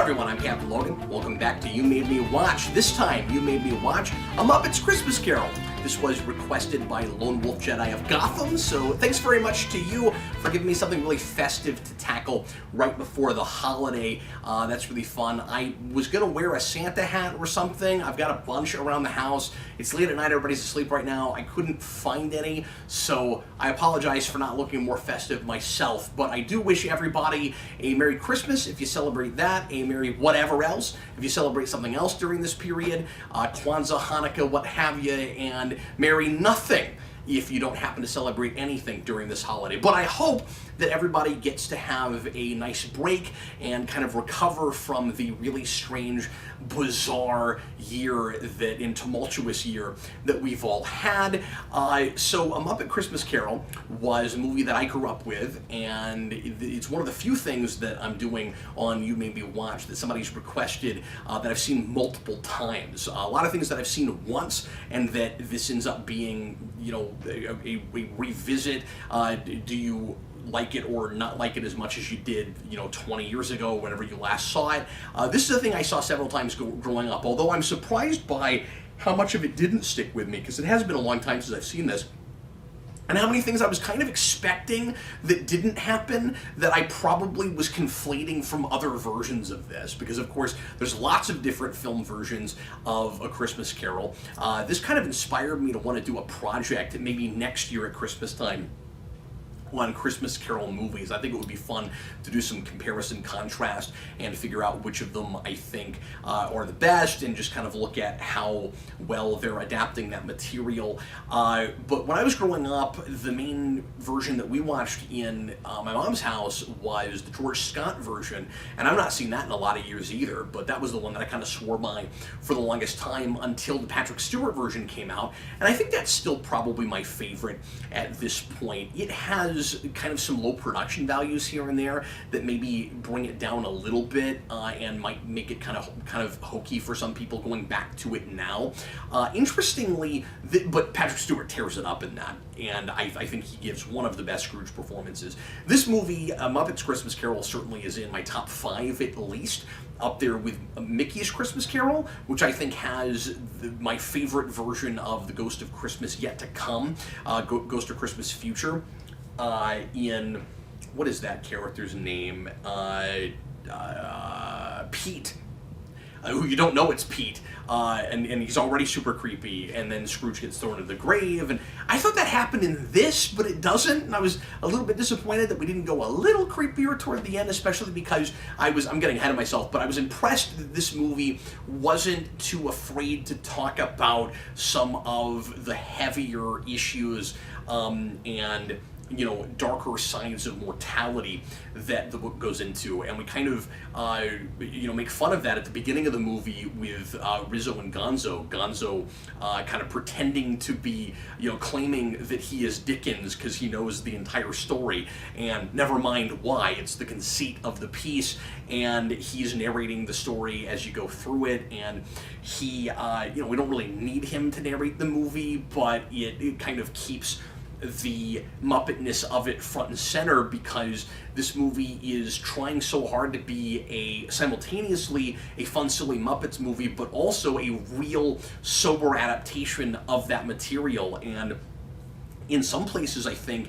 everyone, I'm Captain Logan. Welcome back to You Made Me Watch. This time, you made me watch a Muppets Christmas Carol. This was requested by Lone Wolf Jedi of Gotham, so thanks very much to you for giving me something really festive to tackle right before the holiday. That's really fun. I was going to wear a Santa hat or something. I've got a bunch around the house. It's late at night, everybody's asleep right now. I couldn't find any, so I apologize for not looking more festive myself, but I do wish everybody a Merry Christmas if you celebrate that, a Merry whatever else if you celebrate something else during this period, Kwanzaa, Hanukkah, what have you, and Merry nothing if you don't happen to celebrate anything during this holiday. But I hope that everybody gets to have a nice break and kind of recover from the really strange, bizarre and tumultuous year that we've all had. So A Muppet Christmas Carol was a movie that I grew up with, and it's one of the few things that I'm doing on You Made Me Watch that somebody's requested that I've seen multiple times. A lot of things that I've seen once, and that this ends up being, you know, a revisit. Do you like it or not like it as much as you did, 20 years ago, whenever you last saw it? This is a thing I saw several times growing up, although I'm surprised by how much of it didn't stick with me, because it has been a long time since I've seen this. And how many things I was kind of expecting that didn't happen, that I probably was conflating from other versions of this. Because, of course, there's lots of different film versions of A Christmas Carol. This kind of inspired me to want to do a project maybe next year at Christmas time on Christmas Carol movies. I think it would be fun to do some comparison contrast and figure out which of them I think are the best, and just kind of look at how well they're adapting that material. But when I was growing up, the main version that we watched in my mom's house was the George Scott version, and I've not seen that in a lot of years either, but that was the one that I kind of swore by for the longest time until the Patrick Stewart version came out, and I think that's still probably my favorite at this point. It has kind of some low production values here and there that maybe bring it down a little bit and might make it kind of hokey for some people going back to it now. Interestingly, but Patrick Stewart tears it up in that, and I think he gives one of the best Scrooge performances. This movie, Muppets Christmas Carol, certainly is in my top 5 at least, up there with Mickey's Christmas Carol, which I think has my favorite version of the Ghost of Christmas Yet to Come, Ghost of Christmas Future. In, what is that character's name? Pete. Who you don't know it's Pete, and he's already super creepy, and then Scrooge gets thrown into the grave, and I thought that happened in this, but it doesn't, and I was a little bit disappointed that we didn't go a little creepier toward the end, especially because I'm getting ahead of myself, but I was impressed that this movie wasn't too afraid to talk about some of the heavier issues, and darker signs of mortality that the book goes into, and we kind of make fun of that at the beginning of the movie with Rizzo and Gonzo. Gonzo kind of pretending to be, claiming that he is Dickens because he knows the entire story, and never mind why, it's the conceit of the piece, and he's narrating the story as you go through it, and he, we don't really need him to narrate the movie, but it kind of keeps the Muppetness of it front and center, because this movie is trying so hard to be simultaneously a fun, silly Muppets movie, but also a real, sober adaptation of that material. And in some places, I think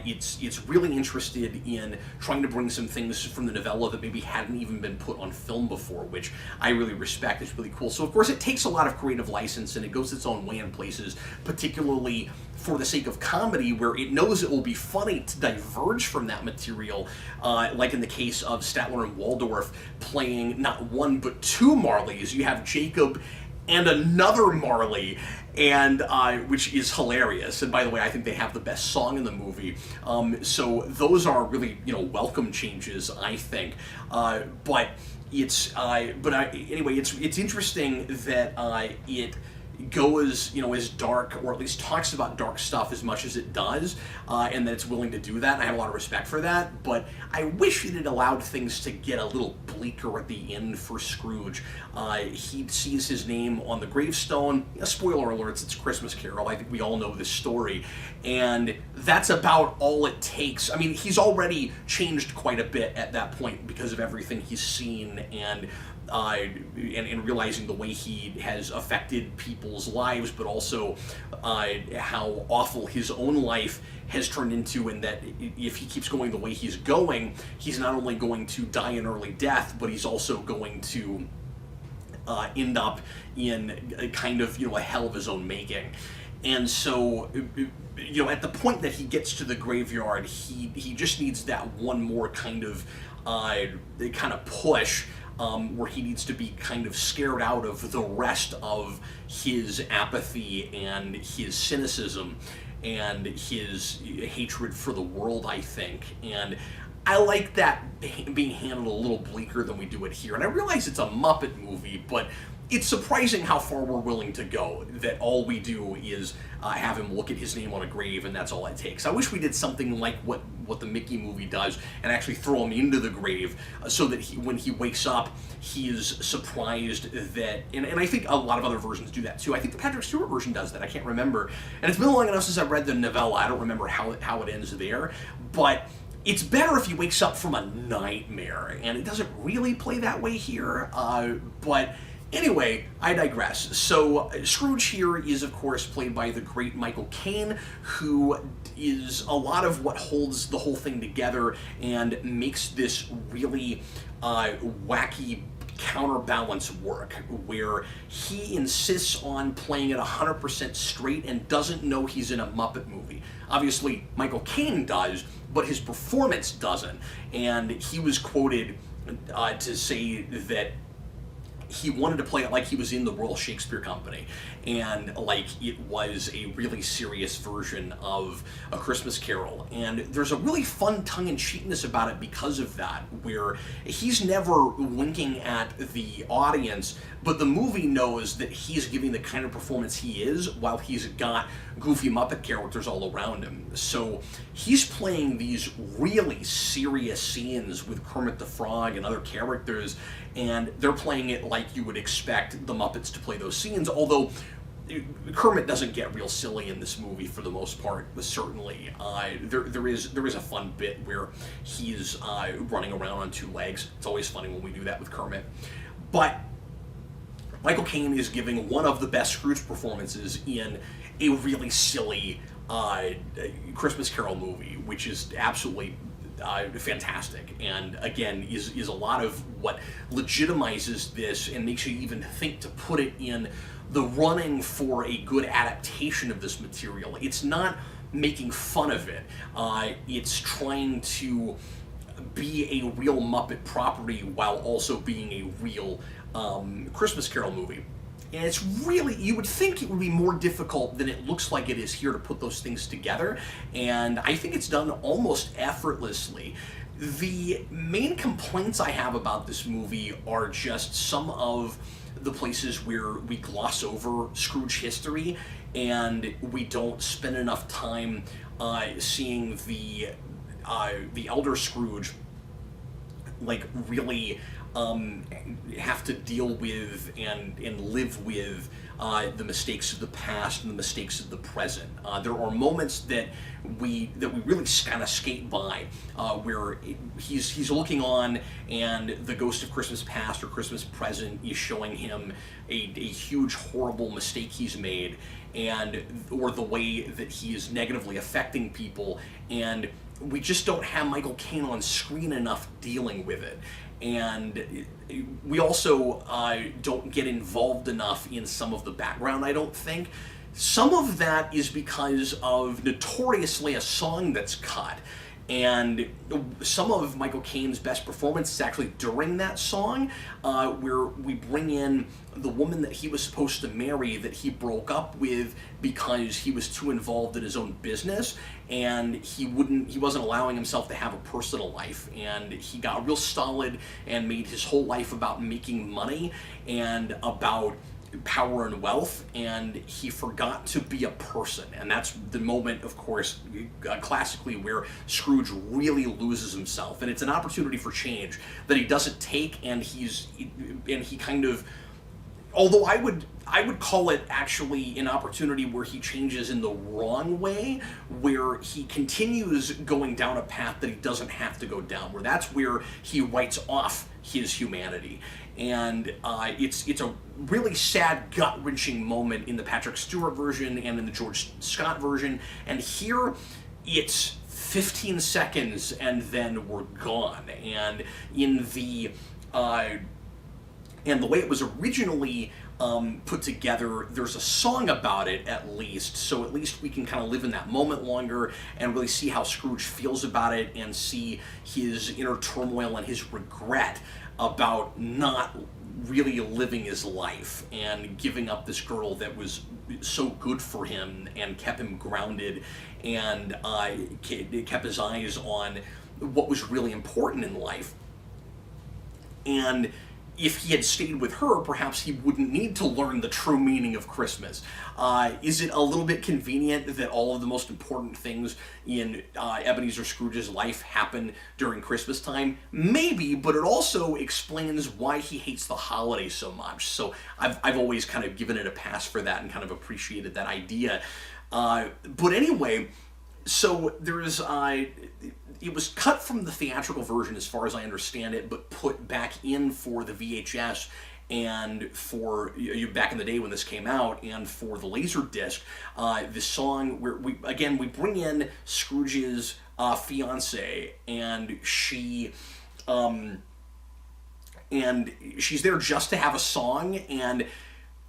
it's really interested in trying to bring some things from the novella that maybe hadn't even been put on film before, which I really respect. It's really cool. So, of course, it takes a lot of creative license, and it goes its own way in places, particularly for the sake of comedy, where it knows it will be funny to diverge from that material, like in the case of Statler and Waldorf playing not one but 2 Marleys. You have Jacob and another Marley, and which is hilarious. And by the way, I think they have the best song in the movie. So those are really, welcome changes, I think. But it's anyway, it's interesting that it goes, as dark, or at least talks about dark stuff as much as it does, and that it's willing to do that, and I have a lot of respect for that, but I wish it had allowed things to get a little bleaker at the end for Scrooge. He sees his name on the gravestone. Spoiler alerts, it's Christmas Carol. I think we all know this story, and that's about all it takes. I mean, he's already changed quite a bit at that point because of everything he's seen, and realizing the way he has affected people's lives, but also how awful his own life has turned into, and that if he keeps going the way he's going, he's not only going to die an early death, but he's also going to end up in a kind of, a hell of his own making. And so, at the point that he gets to the graveyard, he just needs that one more kind of push, where he needs to be kind of scared out of the rest of his apathy and his cynicism and his hatred for the world, I think. And I like that being handled a little bleaker than we do it here. And I realize it's a Muppet movie, but it's surprising how far we're willing to go, that all we do is have him look at his name on a grave, and that's all it takes. I wish we did something like what the Mickey movie does, and actually throw him into the grave, so that when he wakes up, he is surprised that, and I think a lot of other versions do that too. I think the Patrick Stewart version does that, I can't remember. And it's been long enough since I read the novella, I don't remember how it ends there, but it's better if he wakes up from a nightmare, and it doesn't really play that way here, but anyway, I digress. So Scrooge here is, of course, played by the great Michael Caine, who is a lot of what holds the whole thing together and makes this really wacky counterbalance work, where he insists on playing it 100% straight and doesn't know he's in a Muppet movie. Obviously, Michael Caine does, but his performance doesn't. And he was quoted to say that he wanted to play it like he was in the Royal Shakespeare Company, and like it was a really serious version of A Christmas Carol. And there's a really fun tongue-in-cheekness about it because of that, where he's never winking at the audience, but the movie knows that he's giving the kind of performance he is, while he's got goofy Muppet characters all around him. So he's playing these really serious scenes with Kermit the Frog and other characters, and they're playing it like you would expect the Muppets to play those scenes, although Kermit doesn't get real silly in this movie for the most part, certainly. There is a fun bit where he's running around on two legs. It's always funny when we do that with Kermit. But Michael Caine is giving one of the best Scrooge performances in a really silly Christmas Carol movie, which is absolutely fantastic, and again is a lot of what legitimizes this and makes you even think to put it in the running for a good adaptation of this material. It's not making fun of it, it's trying to be a real Muppet property while also being a real Christmas Carol movie. And it's really, you would think it would be more difficult than it looks like it is here to put those things together, and I think it's done almost effortlessly. The main complaints I have about this movie are just some of the places where we gloss over Scrooge history, and we don't spend enough time seeing the elder Scrooge like really have to deal with and live with the mistakes of the past and the mistakes of the present. There are moments that we really kind of skate by, where he's looking on, and the ghost of Christmas past or Christmas present is showing him a huge, horrible mistake he's made, or the way that he is negatively affecting people, and we just don't have Michael Caine on screen enough dealing with it. And we also don't get involved enough in some of the background, I don't think. Some of that is because of notoriously a song that's cut. And some of Michael Caine's best performance is actually during that song, where we bring in the woman that he was supposed to marry that he broke up with because he was too involved in his own business, and he wasn't allowing himself to have a personal life, and he got real solid and made his whole life about making money and about power and wealth, and he forgot to be a person. And that's the moment, of course, classically, where Scrooge really loses himself, and it's an opportunity for change that he doesn't take, and he kind of, although I would call it actually an opportunity where he changes in the wrong way, where he continues going down a path that he doesn't have to go down, where that's where he writes off his humanity. And it's a really sad, gut-wrenching moment in the Patrick Stewart version and in the George Scott version, and here it's 15 seconds and then we're gone. And in the way it was originally put together, there's a song about it at least, so at least we can kind of live in that moment longer and really see how Scrooge feels about it and see his inner turmoil and his regret about not really living his life and giving up this girl that was so good for him and kept him grounded and kept his eyes on what was really important in life. And if he had stayed with her, perhaps he wouldn't need to learn the true meaning of Christmas. Is it a little bit convenient that all of the most important things in Ebenezer Scrooge's life happen during Christmas time? Maybe, but it also explains why he hates the holiday so much. So I've always kind of given it a pass for that and kind of appreciated that idea. But anyway, so there's it was cut from the theatrical version as far as I understand it, but put back in for the VHS and for back in the day when this came out, and for the Laserdisc, this song where we bring in Scrooge's fiance, and she's there just to have a song. And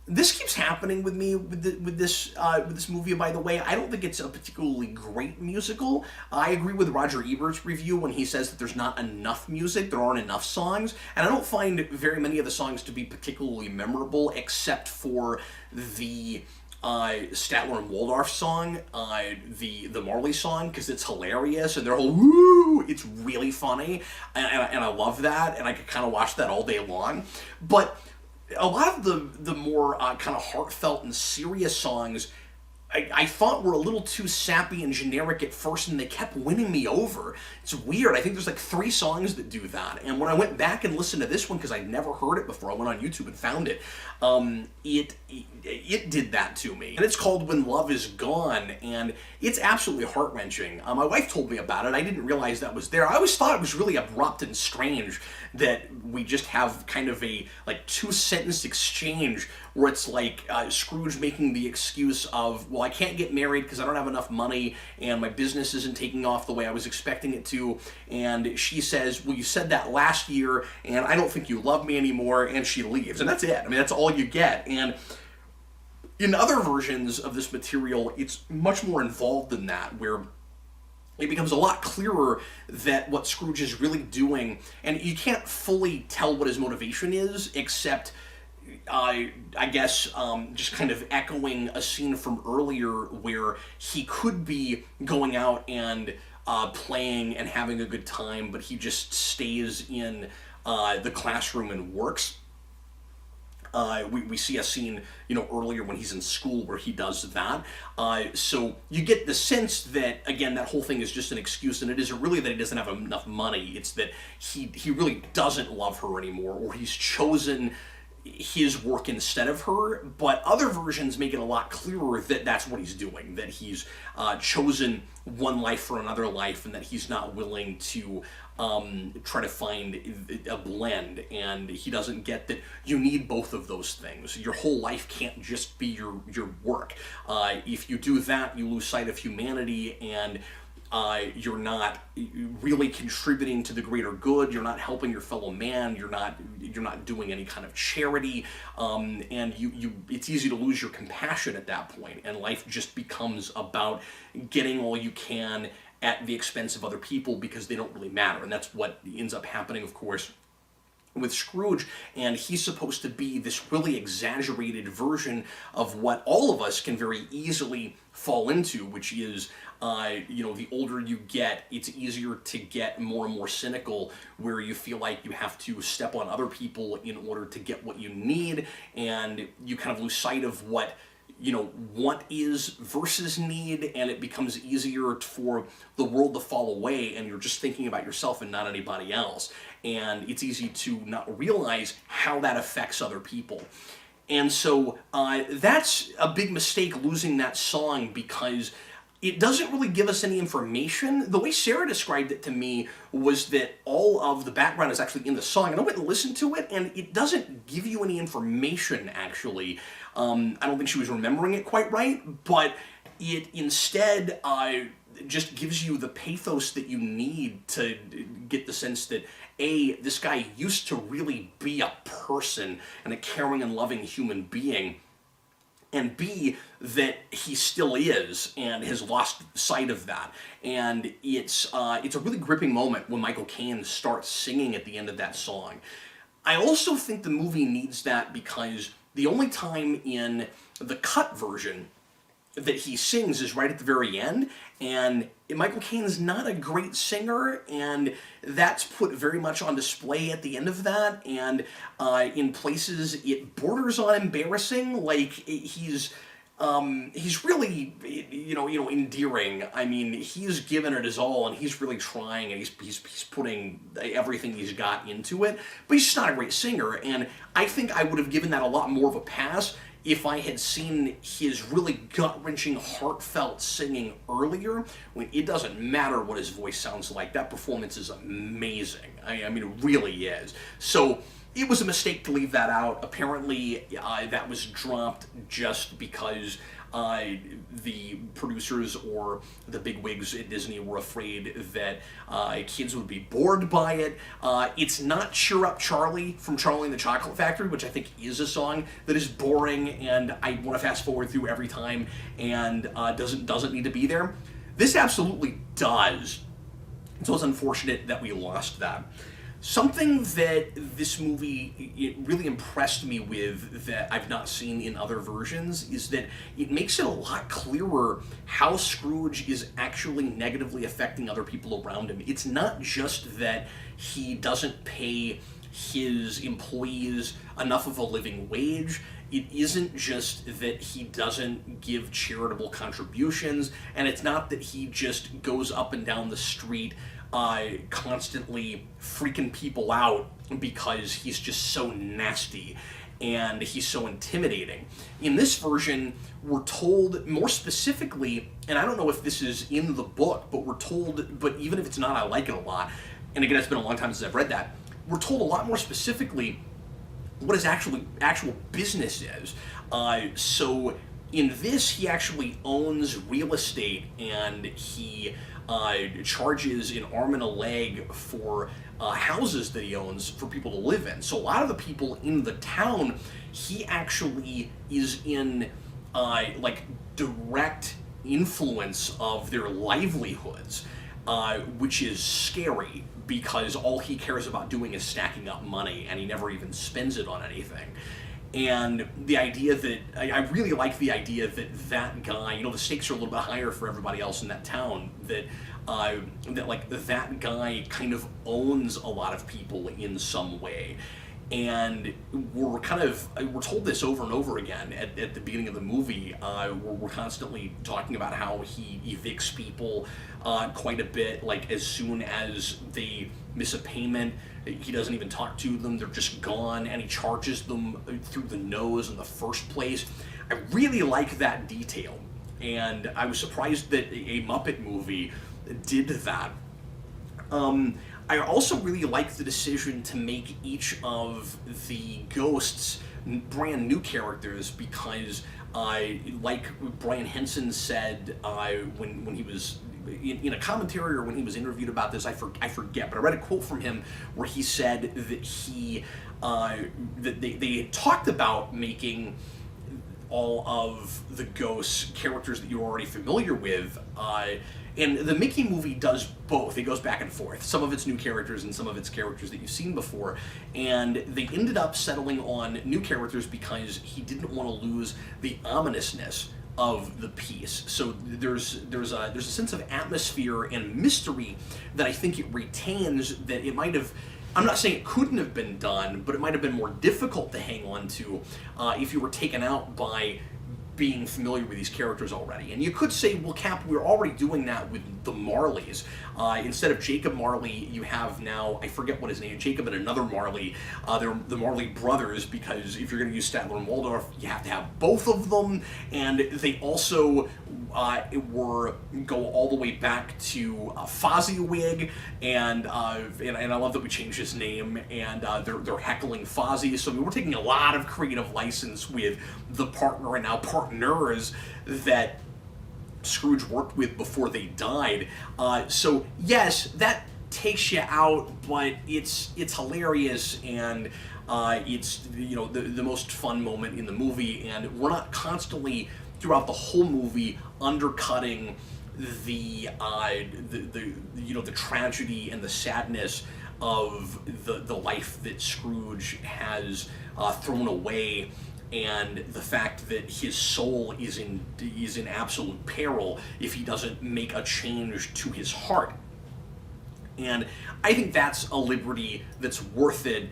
this keeps happening with me with this movie, by the way. I don't think it's a particularly great musical. I agree with Roger Ebert's review when he says that there's not enough music, there aren't enough songs, and I don't find very many of the songs to be particularly memorable, except for the Statler and Waldorf song, the Marley song, because it's hilarious, and their whole woo, it's really funny, and I love that, and I could kind of watch that all day long. But a lot of the more kind of heartfelt and serious songs I thought were a little too sappy and generic at first, and they kept winning me over. It's weird. I think there's like 3 songs that do that. And when I went back and listened to this one, because I'd never heard it before, I went on YouTube and found it, it did that to me. And it's called When Love Is Gone, and it's absolutely heart-wrenching. My wife told me about it. I didn't realize that was there. I always thought it was really abrupt and strange that we just have kind of a like 2-sentence exchange where it's like Scrooge making the excuse of, well, I can't get married because I don't have enough money and my business isn't taking off the way I was expecting it to. And she says, well, you said that last year and I don't think you love me anymore, and she leaves. And that's it. I mean, that's all you get. And in other versions of this material, it's much more involved than that, where it becomes a lot clearer that what Scrooge is really doing, and you can't fully tell what his motivation is, except I guess just kind of echoing a scene from earlier where he could be going out and playing and having a good time, but he just stays in the classroom and works. We see a scene, earlier when he's in school where he does that. So you get the sense that, again, that whole thing is just an excuse, and it isn't really that he doesn't have enough money. It's that he really doesn't love her anymore, or he's chosen his work instead of her. But other versions make it a lot clearer that that's what he's doing, that he's chosen one life for another life, and that he's not willing to try to find a blend, and he doesn't get that you need both of those things. Your whole life can't just be your work. If you do that, you lose sight of humanity, and you're not really contributing to the greater good. You're not helping your fellow man. You're not doing any kind of charity, and it's easy to lose your compassion at that point, and life just becomes about getting all you can at the expense of other people because they don't really matter. And that's what ends up happening, of course, with Scrooge, and he's supposed to be this really exaggerated version of what all of us can very easily fall into, which is, the older you get, it's easier to get more and more cynical, where you feel like you have to step on other people in order to get what you need, and you kind of lose sight of what is versus need, and it becomes easier for the world to fall away, and you're just thinking about yourself and not anybody else. And it's easy to not realize how that affects other people. And so that's a big mistake, losing that song, because it doesn't really give us any information. The way Sarah described it to me was that all of the background is actually in the song, and I went and listened to it, and it doesn't give you any information, actually. I don't think she was remembering it quite right, but it instead just gives you the pathos that you need to get the sense that, A, this guy used to really be a person and a caring and loving human being, and B, that he still is and has lost sight of that. And it's a really gripping moment when Michael Caine starts singing at the end of that song. I also think the movie needs that because the only time in the cut version that he sings is right at the very end, and Michael Caine's not a great singer, and that's put very much on display at the end of that, and in places it borders on embarrassing. Like, he's really, endearing. I mean, he's given it his all, and he's really trying, and he's putting everything he's got into it, but he's just not a great singer, and I think I would have given that a lot more of a pass if I had seen his really gut-wrenching, heartfelt singing earlier, when it doesn't matter what his voice sounds like. That performance is amazing. I mean, it really is. So it was a mistake to leave that out. Apparently, that was dropped just because the producers or the bigwigs at Disney were afraid that kids would be bored by it. It's not Cheer Up Charlie from Charlie and the Chocolate Factory, which I think is a song that is boring and I want to fast forward through every time and doesn't need to be there. This absolutely does. So it's unfortunate that we lost that. Something that this movie really impressed me with that I've not seen in other versions is that it makes it a lot clearer how Scrooge is actually negatively affecting other people around him. It's not just that he doesn't pay his employees enough of a living wage. It isn't just that he doesn't give charitable contributions, and it's not that he just goes up and down the street constantly freaking people out because he's just so nasty and he's so intimidating. In this version, we're told more specifically, and I don't know if this is in the book, but we're told, but even if it's not, I like it a lot, and again, it's been a long time since I've read that, we're told a lot more specifically what his actual business is. So in this, he actually owns real estate, and he charges an arm and a leg for houses that he owns for people to live in. So a lot of the people in the town, he actually is in direct influence of their livelihoods, which is scary because all he cares about doing is stacking up money, and he never even spends it on anything. And the idea that, I really like the idea that guy, the stakes are a little bit higher for everybody else in that town, that that guy kind of owns a lot of people in some way. And we're told this over and over again at the beginning of the movie. We're constantly talking about how he evicts people quite a bit. Like, as soon as they miss a payment, he doesn't even talk to them. They're just gone, and he charges them through the nose in the first place. I really like that detail, and I was surprised that a Muppet movie did that. I also really like the decision to make each of the ghosts brand new characters because, like Brian Henson said when he was in a commentary or when he was interviewed about this, I forget, but I read a quote from him where he said that that they had talked about making all of the ghosts, characters that you're already familiar with. And the Mickey movie does both. It goes back and forth. Some of it's new characters and some of it's characters that you've seen before. And they ended up settling on new characters because he didn't want to lose the ominousness of the piece. So there's a sense of atmosphere and mystery that I think it retains that it might have. I'm not saying it couldn't have been done, but it might have been more difficult to hang on to if you were taken out by being familiar with these characters already. And you could say, well, Cap, we're already doing that with the Marleys. Instead of Jacob Marley, you have now, I forget what his name, Jacob and another Marley. They're the Marley brothers, because if you're going to use Statler and Waldorf, you have to have both of them. And they also go all the way back to Fozziewig, and I love that we changed his name, and they're heckling Fozzie. So we're taking a lot of creative license with the partner and now partners that Scrooge worked with before they died. So yes, that takes you out, but it's hilarious, and it's the most fun moment in the movie, and we're not constantly throughout the whole movie undercutting the tragedy and the sadness of the life that Scrooge has thrown away, and the fact that his soul is in absolute peril if he doesn't make a change to his heart. And I think that's a liberty that's worth it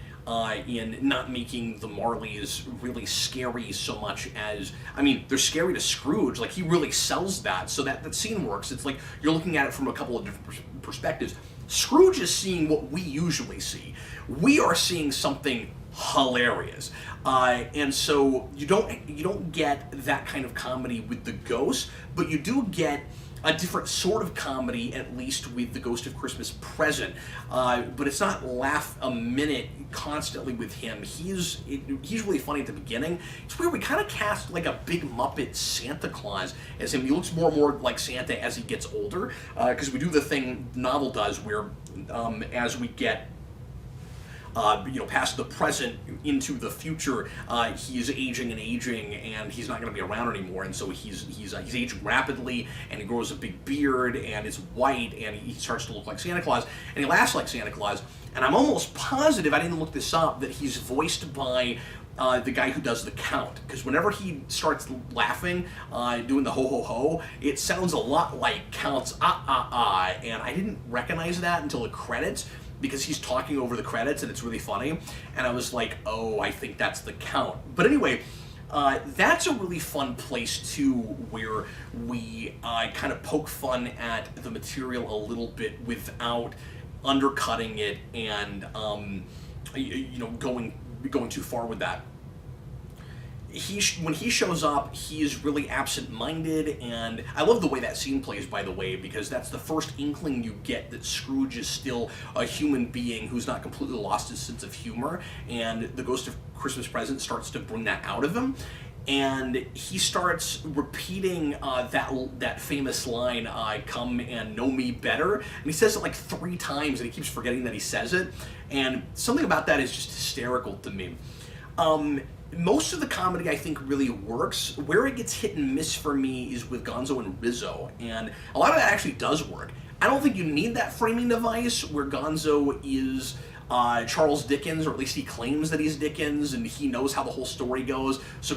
in not making the Marleys really scary so much as, I mean, they're scary to Scrooge. Like, he really sells that, so that scene works. It's like you're looking at it from a couple of different perspectives. Scrooge is seeing what we usually see. We are seeing something hilarious, and so you don't get that kind of comedy with the ghost, but you do get a different sort of comedy, at least with the Ghost of Christmas Present. But it's not laugh a minute constantly with him. He's really funny at the beginning. It's weird, we kind of cast like a big Muppet Santa Claus as him. He looks more and more like Santa as he gets older, because we do the thing the novel does where as we get past the present into the future, he's aging, and he's not going to be around anymore, and so he's aging rapidly, and he grows a big beard, and it's white, and he starts to look like Santa Claus, and he laughs like Santa Claus. And I'm almost positive, I didn't look this up, that he's voiced by the guy who does the Count, because whenever he starts laughing, doing the ho ho ho, it sounds a lot like Count's and I didn't recognize that until the credits, because he's talking over the credits and it's really funny, and I was like, oh, I think that's the Count. But anyway, that's a really fun place too, where we kind of poke fun at the material a little bit without undercutting it and going too far with that. When he shows up, he is really absent-minded, and I love the way that scene plays, by the way, because that's the first inkling you get that Scrooge is still a human being who's not completely lost his sense of humor, and the Ghost of Christmas Present starts to bring that out of him, and he starts repeating that famous line, "Come and know me better," and he says it like 3 times, and he keeps forgetting that he says it, and something about that is just hysterical to me. Most of the comedy, I think, really works. Where it gets hit and miss for me is with Gonzo and Rizzo, and a lot of that actually does work. I don't think you need that framing device where Gonzo is Charles Dickens, or at least he claims that he's Dickens, and he knows how the whole story goes. So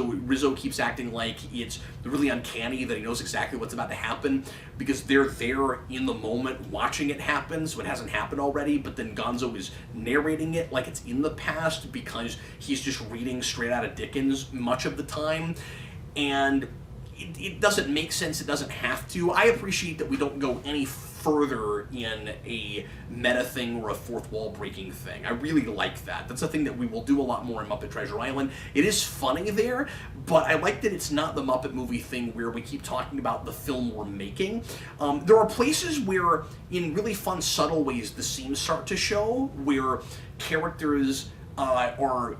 Rizzo keeps acting like it's really uncanny that he knows exactly what's about to happen, because they're there in the moment watching it happen, so it hasn't happened already. But then Gonzo is narrating it like it's in the past, because he's just reading straight out of Dickens much of the time, and it doesn't make sense. It doesn't have to. I appreciate that we don't go any further in a meta thing or a fourth wall breaking thing. I really like that. That's a thing that we will do a lot more in Muppet Treasure Island. It is funny there, but I like that it's not the Muppet movie thing where we keep talking about the film we're making. There are places where, in really fun, subtle ways, the seams start to show, where characters are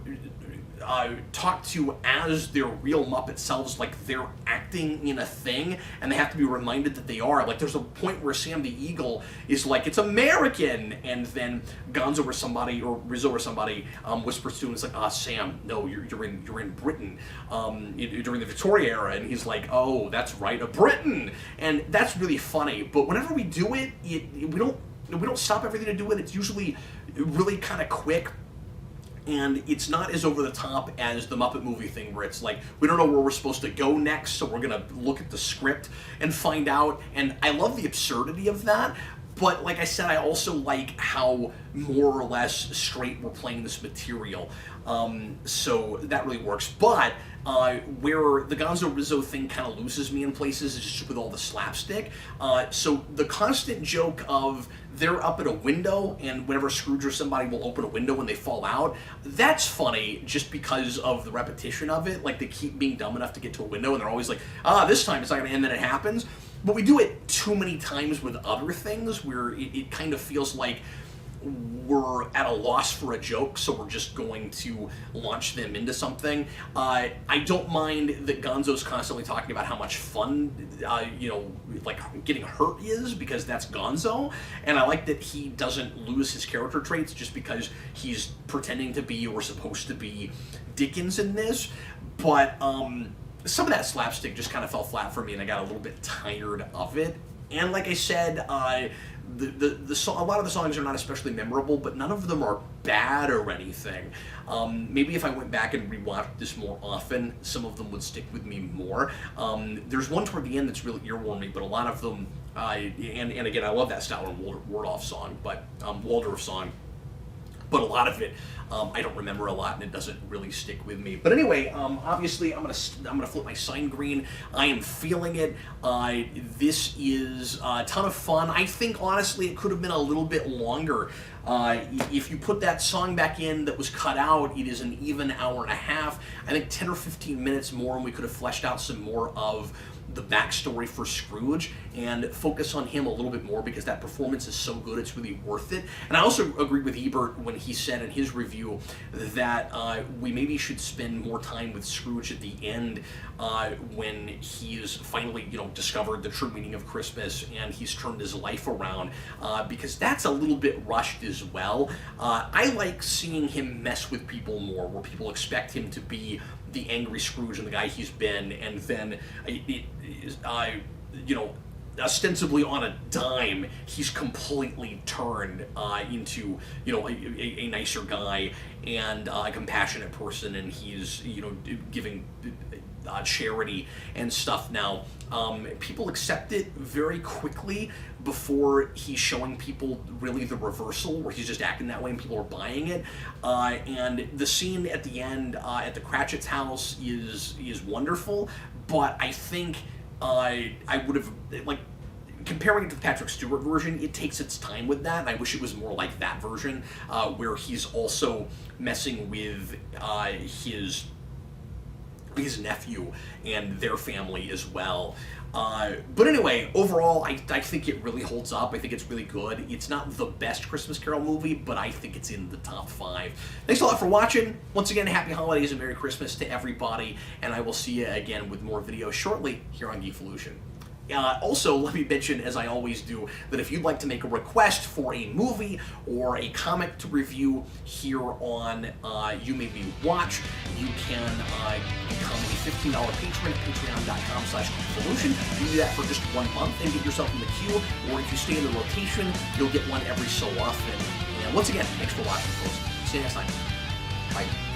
talked to as their real Muppet selves, like they're acting in a thing, and they have to be reminded that they are. Like, there's a point where Sam the Eagle is like, "It's American," and then Gonzo or somebody, or Rizzo or somebody, whispers to him, it's like, Sam, no, you're in Britain, during the Victoria era," and he's like, "Oh, that's right, a Briton," and that's really funny. But whenever we do it, we don't stop everything to do it. It's usually really kind of quick. And it's not as over the top as the Muppet movie thing, where it's like, we don't know where we're supposed to go next, so we're gonna look at the script and find out. And I love the absurdity of that, but like I said, I also like how more or less straight we're playing this material. So that really works. But where the Gonzo Rizzo thing kind of loses me in places is just with all the slapstick. So the constant joke of they're up at a window, and whenever Scrooge or somebody will open a window when they fall out, that's funny just because of the repetition of it. Like, they keep being dumb enough to get to a window, and they're always like, this time it's not going to end, then it happens. But we do it too many times with other things where it kind of feels like we're at a loss for a joke, so we're just going to launch them into something. I don't mind that Gonzo's constantly talking about how much fun, like getting hurt is, because that's Gonzo. And I like that he doesn't lose his character traits just because he's pretending to be or supposed to be Dickens in this. But some of that slapstick just kind of fell flat for me, and I got a little bit tired of it. And like I said, a lot of the songs are not especially memorable, but none of them are bad or anything. Maybe if I went back and rewatched this more often, some of them would stick with me more. There's one toward the end that's really earwormy, but a lot of them, and again, I love that Statler and Waldorf song, but a lot of it I don't remember a lot, and it doesn't really stick with me. But anyway, obviously I'm gonna flip my sign green. I am feeling it. This is a ton of fun. I think honestly it could have been a little bit longer. If you put that song back in that was cut out, it is an even hour and a half. I think 10 or 15 minutes more, and we could have fleshed out some more of the backstory for Scrooge and focus on him a little bit more, because that performance is so good, it's really worth it. And I also agree with Ebert when he said in his review that we maybe should spend more time with Scrooge at the end, when he's finally, discovered the true meaning of Christmas and he's turned his life around, because that's a little bit rushed as well. I like seeing him mess with people more, where people expect him to be the angry Scrooge and the guy he's been, and then ostensibly on a dime, he's completely turned into a nicer guy and a compassionate person, and he's giving charity and stuff now. People accept it very quickly before he's showing people really the reversal, where he's just acting that way and people are buying it. And the scene at the end at the Cratchit's house is wonderful, but I think I would have, like, comparing it to the Patrick Stewart version, it takes its time with that, and I wish it was more like that version, where he's also messing with his nephew and their family as well. But anyway, overall, I think it really holds up. I think it's really good. It's not the best Christmas Carol movie, but I think it's in the top 5. Thanks a lot for watching. Once again, happy holidays and Merry Christmas to everybody, and I will see you again with more videos shortly here on Geekvolution. Also, let me mention, as I always do, that if you'd like to make a request for a movie or a comic to review here on You Made Me Watch, you can become a $15 patron at patreon.com/Geekvolution. You do that for just 1 month and get yourself in the queue, or if you stay in the rotation, you'll get one every so often. And once again, thanks for watching, folks. See you next time. Bye.